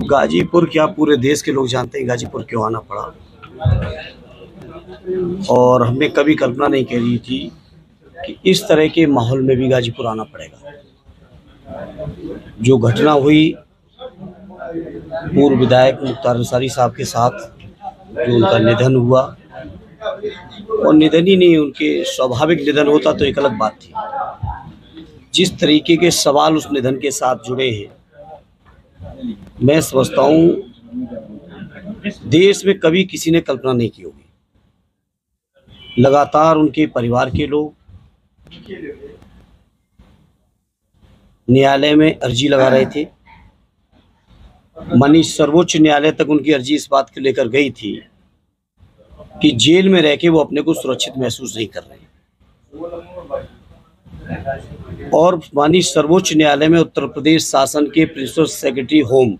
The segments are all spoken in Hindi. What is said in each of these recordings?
गाजीपुर क्या पूरे देश के लोग जानते हैं गाजीपुर क्यों आना पड़ा। और हमने कभी कल्पना नहीं करी थी कि इस तरह के माहौल में भी गाजीपुर आना पड़ेगा। जो घटना हुई पूर्व विधायक मुख्तार अंसारी साहब के साथ, जो उनका निधन हुआ, और निधन ही नहीं, उनके स्वाभाविक निधन होता तो एक अलग बात थी। जिस तरीके के सवाल उस निधन के साथ जुड़े हैं, मैं समझता हूँ देश में कभी किसी ने कल्पना नहीं की होगी। लगातार उनके परिवार के लोग न्यायालय में अर्जी लगा रहे थे। माननीय सर्वोच्च न्यायालय तक उनकी अर्जी इस बात को लेकर गई थी कि जेल में रह के वो अपने को सुरक्षित महसूस नहीं कर रहे। और माननीय सर्वोच्च न्यायालय में उत्तर प्रदेश शासन के प्रिंसिपल सेक्रेटरी होम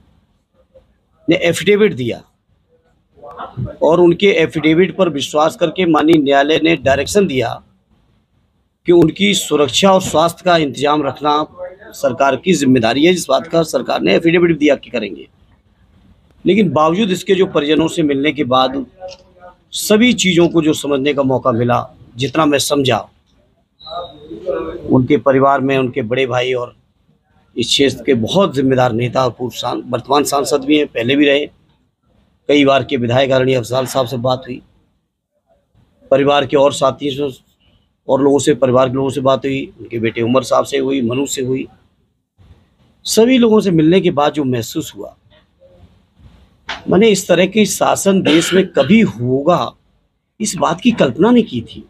ने एफिडेविट दिया, और उनके एफिडेविट पर विश्वास करके माननीय न्यायालय ने डायरेक्शन दिया कि उनकी सुरक्षा और स्वास्थ्य का इंतजाम रखना सरकार की जिम्मेदारी है। जिस बात का सरकार ने एफिडेविट दिया कि करेंगे, लेकिन बावजूद इसके जो परिजनों से मिलने के बाद सभी चीज़ों को जो समझने का मौका मिला, जितना मैं समझा, उनके परिवार में उनके बड़े भाई और इस क्षेत्र के बहुत जिम्मेदार नेता और पूर्व वर्तमान सांसद भी हैं, पहले भी रहे, कई बार के विधायक आदरणीय अफजाल साहब से बात हुई, परिवार के और साथियों और लोगों से, परिवार के लोगों से बात हुई, उनके बेटे उमर साहब से हुई, मनु से हुई। सभी लोगों से मिलने के बाद जो महसूस हुआ, मैंने इस तरह की शासन देश में कभी होगा इस बात की कल्पना नहीं की थी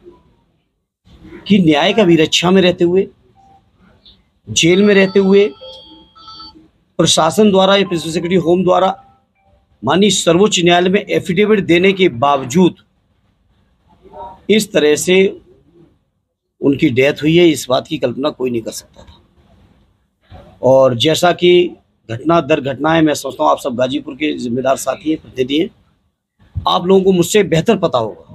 कि न्याय का विरक्षा में रहते हुए, जेल में रहते हुए, प्रशासन द्वारा या प्रिंसिपल सेक्रेटरी होम द्वारा माननीय सर्वोच्च न्यायालय में एफिडेविट देने के बावजूद इस तरह से उनकी डेथ हुई है, इस बात की कल्पना कोई नहीं कर सकता था। और जैसा कि घटना दर घटना है, मैं सोचता हूँ आप सब गाजीपुर के जिम्मेदार साथी हैं, प्रतिनिधि हैं, आप लोगों को मुझसे बेहतर पता होगा